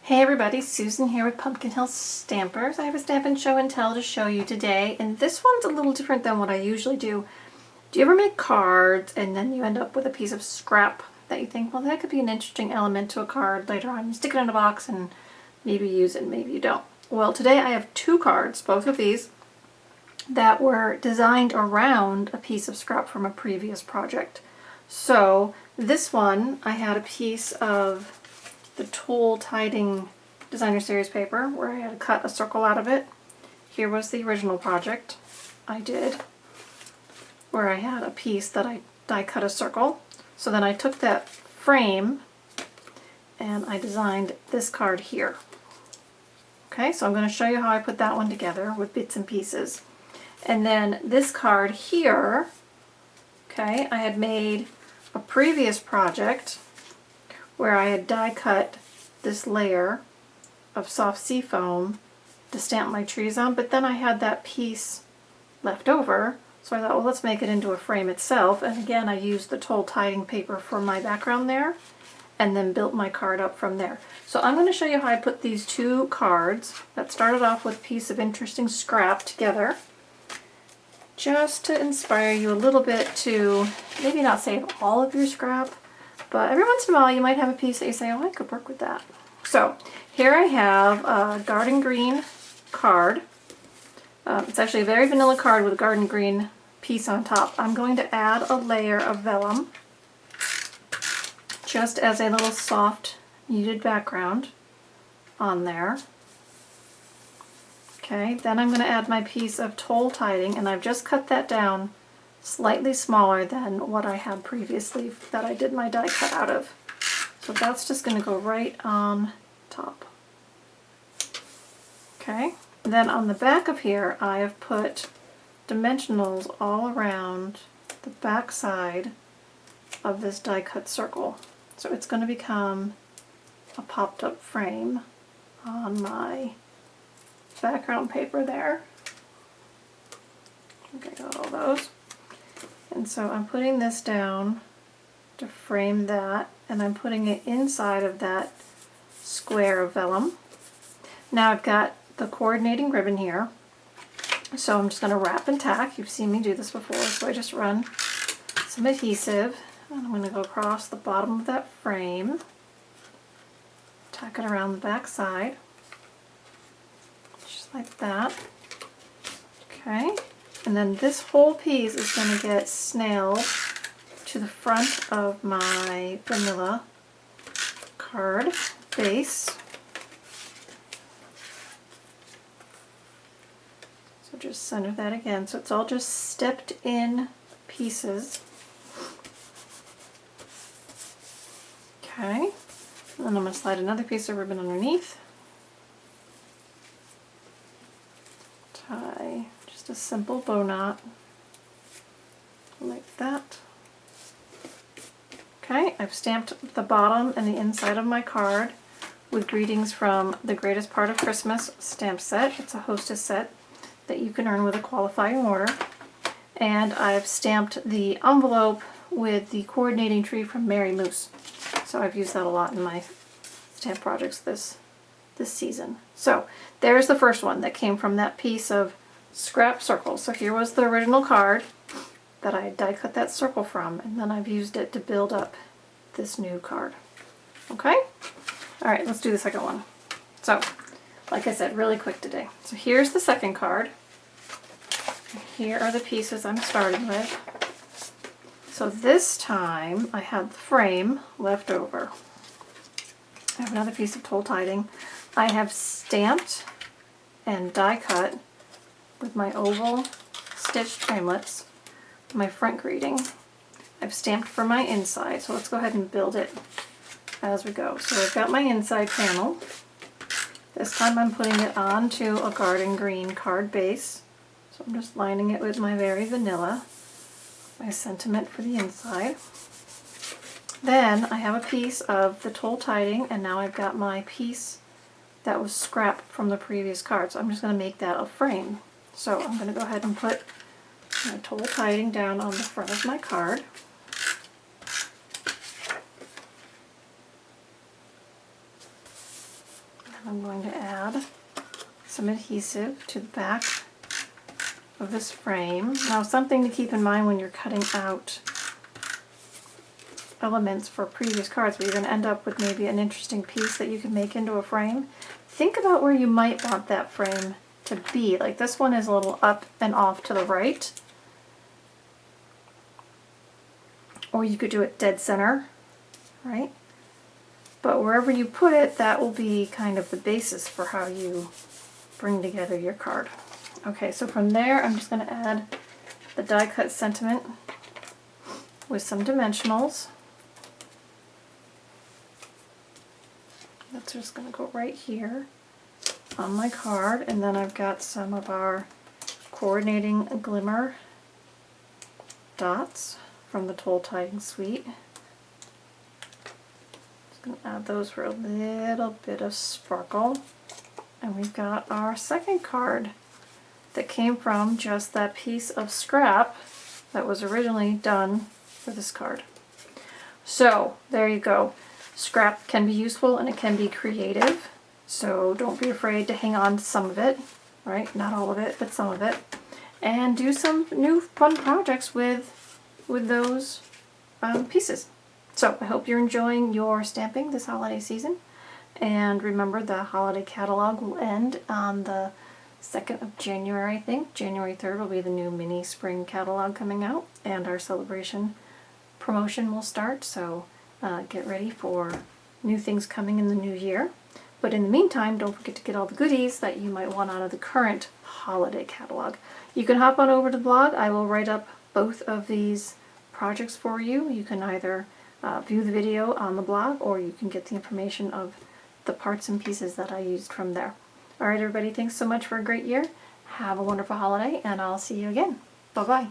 Hey everybody, Susan here with Pumpkin Hill Stampers. I have a Stampin' Show and Tell to show you today, and this one's a little different than what I usually do. Do you ever make cards and then you end up with a piece of scrap that you think, well, that could be an interesting element to a card later on? You stick it in a box and maybe use it, maybe you don't. Well, today I have two cards, both of these, that were designed around a piece of scrap from a previous project. So this one, I had a piece of the Toile Tidings Designer Series paper where I had to cut a circle out of it. Here was the original project I did where I had a piece that I die cut a circle. So then I took that frame and I designed this card here. Okay, so I'm going to show you how I put that one together with bits and pieces. And then this card here, okay, I had made a previous project where I had die cut this layer of soft sea foam to stamp my trees on, but then I had that piece left over, so I thought, well, let's make it into a frame itself. And again, I used the Toile Tidings paper for my background there, and then built my card up from there. So I'm going to show you how I put these two cards that started off with a piece of interesting scrap together, just to inspire you a little bit to maybe not save all of your scrap, but every once in a while you might have a piece that you say, oh, I could work with that. So here I have a garden green card. It's actually a very vanilla card with a garden green piece on top. I'm going to add a layer of vellum just as a little soft muted background on there. Okay, then I'm going to add my piece of Toile Tidings, and I've just cut that down slightly smaller than what I had previously that I did my die cut out of. So that's just going to go right on top. Okay, and then on the back of here I have put dimensionals all around the back side of this die cut circle. So it's going to become a popped up frame on my background paper there. Okay, got all those. And so I'm putting this down to frame that, and I'm putting it inside of that square of vellum. Now I've got the coordinating ribbon here, so I'm just going to wrap and tack. You've seen me do this before, so I just run some adhesive, and I'm going to go across the bottom of that frame, tack it around the back side, just like that. Okay. And then this whole piece is going to get snailed to the front of my vanilla card base. So just center that again. So it's all just stepped in pieces. Okay. And then I'm going to slide another piece of ribbon underneath. Tie a simple bow knot like that. Okay, I've stamped the bottom and the inside of my card with greetings from the Greatest Part of Christmas stamp set. It's a hostess set that you can earn with a qualifying order. And I've stamped the envelope with the coordinating tree from Mary Moose. So I've used that a lot in my stamp projects this season. So there's the first one that came from that piece of scrap circle. So here was the original card that I die cut that circle from, and then I've used it to build up this new card. Okay? Alright, let's do the second one. So, like I said, really quick today. So here's the second card. Here are the pieces I'm starting with. So this time I had the frame left over. I have another piece of Toile Tidings. I have stamped and die cut with my oval stitched framelits my front greeting. I've stamped for my inside, so let's go ahead and build it as we go. So I've got my inside panel. This time I'm putting it onto a garden green card base. So I'm just lining it with my very vanilla, my sentiment for the inside. Then I have a piece of the Toile Tidings, and now I've got my piece that was scrap from the previous card. So I'm just going to make that a frame. So I'm going to go ahead and put my Toile Tidings down on the front of my card. And I'm going to add some adhesive to the back of this frame. Now, something to keep in mind when you're cutting out elements for previous cards where you're going to end up with maybe an interesting piece that you can make into a frame. Think about where you might want that frame to be. Like this one is a little up and off to the right. Or you could do it dead center, right? But wherever you put it, that will be kind of the basis for how you bring together your card. Okay, so from there I'm just going to add the die cut sentiment with some dimensionals. That's just going to go right here on my card, and then I've got some of our coordinating glimmer dots from the Toile Tidings suite. Just going to add those for a little bit of sparkle. And we've got our second card that came from just that piece of scrap that was originally done for this card. So there you go. Scrap can be useful and it can be creative, so don't be afraid to hang on to some of it, right? Not all of it, but some of it. And do some new fun projects with those pieces. So I hope you're enjoying your stamping this holiday season. And remember, the holiday catalog will end on the 2nd of January, I think. January 3rd will be the new mini spring catalog coming out, and our celebration promotion will start, so get ready for new things coming in the new year. But in the meantime, don't forget to get all the goodies that you might want out of the current holiday catalog. You can hop on over to the blog. I will write up both of these projects for you. You can either view the video on the blog, or you can get the information of the parts and pieces that I used from there. Alright everybody, thanks so much for a great year. Have a wonderful holiday, and I'll see you again. Bye-bye.